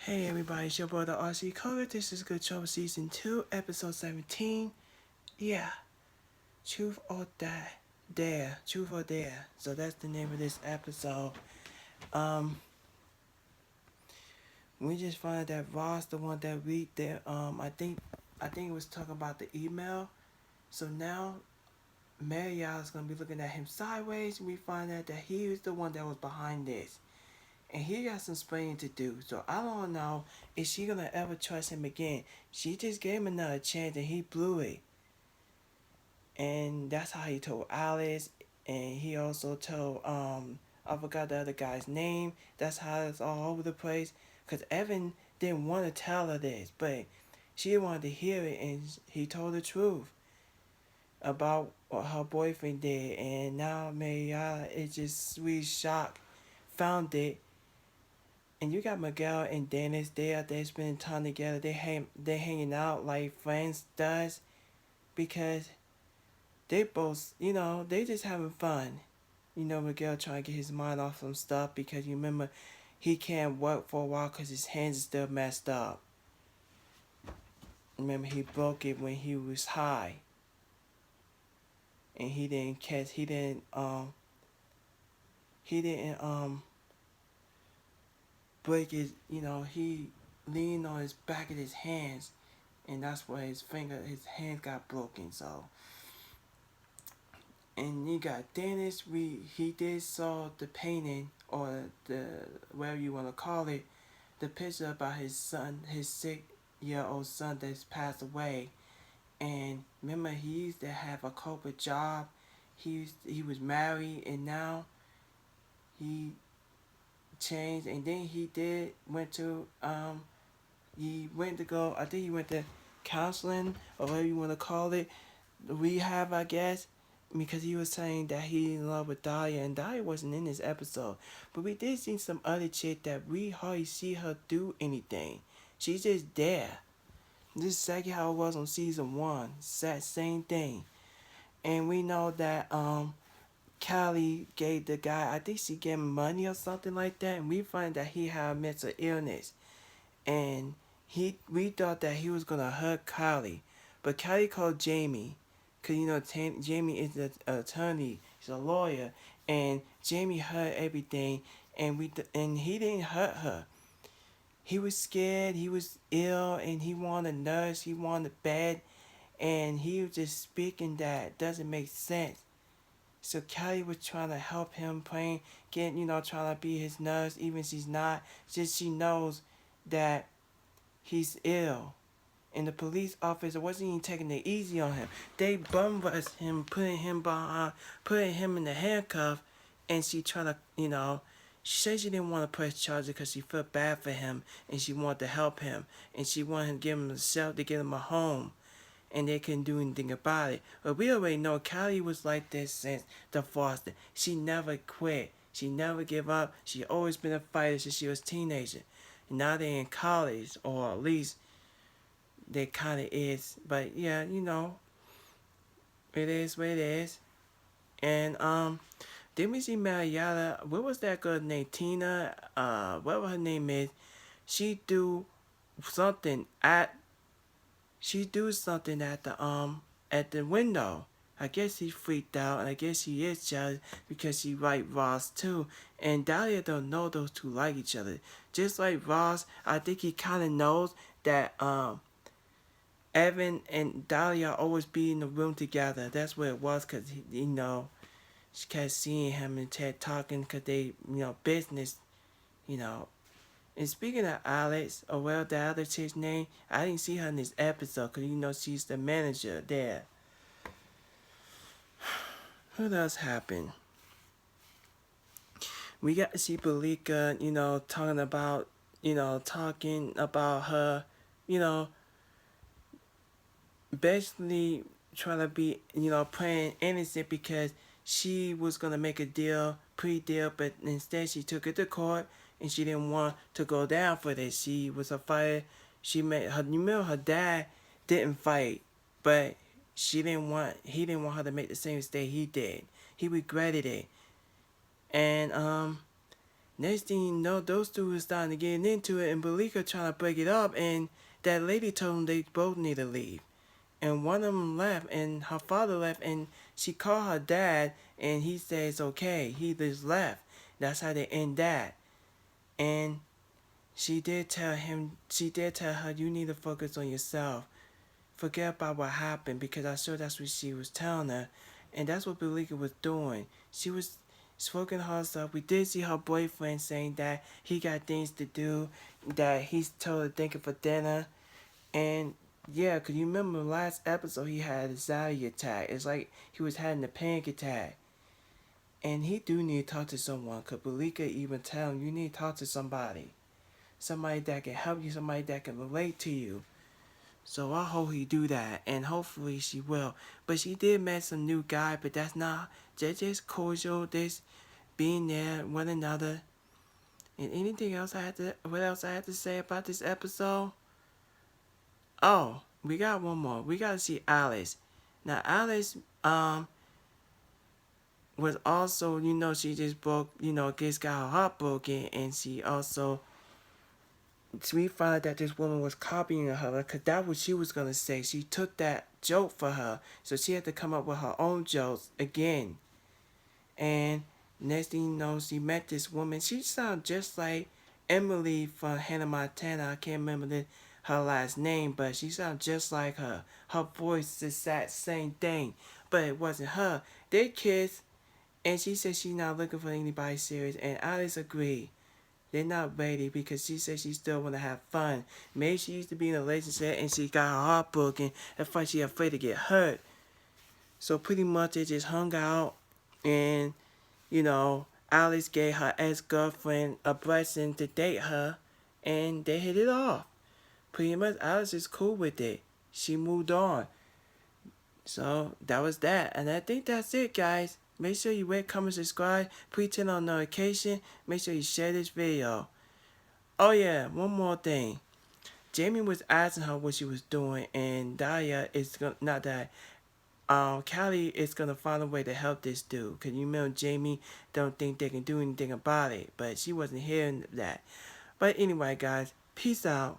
Hey everybody, it's your brother RC Color. This is Good Trouble Season 2, Episode 17. Yeah, Truth or Dare. Truth or Dare. So that's the name of this episode. Um, we just found that Ross, the one that read there, I think it was talking about the email. So now Marriott is gonna be looking at him sideways. We find out that he was the one that was behind this. And he got some explaining to do. So I don't know if she gonna ever trust him again. She just gave him another chance and he blew it. And that's how he told Alice. And he also told I forgot the other guy's name. That's how it's all over the place. Cause Evan didn't want to tell her this, but she wanted to hear it, and he told the truth about what her boyfriend did. And now Mariana is just sweet shock, found it. And you got Miguel and Dennis. They out there spending time together. They hanging out like friends does, because they both, they just having fun. Miguel trying to get his mind off some stuff because you remember he can't work for a while because his hands are still messed up. Remember he broke it when he was high, and he didn't break his. He leaned on his back of his hands, and that's where his hand got broken. So, and you got Dennis. He did saw the painting, or the whatever you want to call it, the picture about his son, his 6-year-old son that's passed away. And remember, he used to have a corporate job. He was married, and now he changed. And then he went to go. I think he went to counseling, or whatever you want to call it, rehab, I guess, because he was saying that he in love with Dahlia, and Dahlia wasn't in this episode. But we did see some other chick that we hardly see her do anything. She's just there. This is exactly how it was on season 1. Same thing. And we know that Callie gave the guy, I think she gave him money or something like that, and we find that he had mental illness. And we thought that he was gonna hurt Kylie, but Kylie called Jamie, cause Jamie is an attorney, he's a lawyer, and Jamie heard everything, and he didn't hurt her. He was scared, he was ill, and he wanted a nurse, he wanted a bed, and he was just speaking that doesn't make sense. So Kelly was trying to help him, trying to be his nurse, even if she's not. Just she knows that he's ill. And the police officer wasn't even taking it easy on him. They bum rushed him, putting him in the handcuff, and she tried to, she said she didn't want to press charges because she felt bad for him, and she wanted to help him, and she wanted him to give him a shelter, give him a home, and they couldn't do anything about it. But we already know Callie was like this since the foster. She never quit. She never give up. She always been a fighter since she was a teenager. And now they're in college, or at least they kind of is. But yeah, it is what it is. And then we see Marietta. What was that girl named Tina? Whatever her name is, she do something at at the window. I guess he freaked out, and I guess he is jealous because she like Ross too. And Dahlia don't know those two like each other. Just like Ross, I think he kind of knows that Evan and Dahlia always be in the room together. That's what it was, cause she kept seeing him and Ted talking, cause they business, you know. And speaking of Alex, or well, the other chick's name, I didn't see her in this episode because she's the manager there. What else happened? We got to see Belika, talking about her, you know, basically trying to be, playing innocent because she was going to make a deal, pre-deal, but instead she took it to court and she didn't want to go down for this. She was a fighter. Her dad didn't fight, but he didn't want her to make the same mistake he did. He regretted it. And Next thing you know, those two were starting to get into it, and Belika trying to break it up, and that lady told them they both need to leave. And one of them left, and her father left, and she called her dad, and he says okay. He just left. That's how they end that. And she did tell her, you need to focus on yourself. Forget about what happened, because I'm sure that's what she was telling her. And that's what Belika was doing. She was focusing on herself. We did see her boyfriend saying that he got things to do, that he's told her thank you for dinner. And yeah, because you remember last episode he had a anxiety attack. It's like he was having a panic attack. And he do need to talk to someone, because Belika even tell him, you need to talk to somebody. Somebody that can help you, somebody that can relate to you. So I hope he do that, and hopefully she will. But she did met some new guy, but that's not, they're just cordial, just being there, one another. And anything else what else I had to say about this episode? Oh, we got one more. We gotta see Alice. Now Alice, was also, she just broke, just got her heart broken, and she also, we found out that this woman was copying her, because that's what she was gonna say. She took that joke for her, so she had to come up with her own jokes again. And next thing you know, she met this woman. She sounded just like Emily from Hannah Montana. I can't remember her last name, but she sounded just like her. Her voice is that same thing, but it wasn't her. They kissed, and she said she's not looking for anybody serious, and Alice agreed. They're not ready, because she said she still want to have fun. Maybe she used to be in a relationship and she got her heart broken. That's why she afraid to get hurt. So pretty much they just hung out, and Alice gave her ex-girlfriend a blessing to date her, and they hit it off. Pretty much Alice is cool with it. She moved on. So that was that. And I think that's it, guys. Make sure you rate, comment, subscribe, please turn on notification. Make sure you share this video. Oh yeah, one more thing. Jamie was asking her what she was doing, and Daya is gonna, not that, Callie is gonna find a way to help this dude. Cause you know Jamie don't think they can do anything about it, but she wasn't hearing that. But anyway, guys, peace out.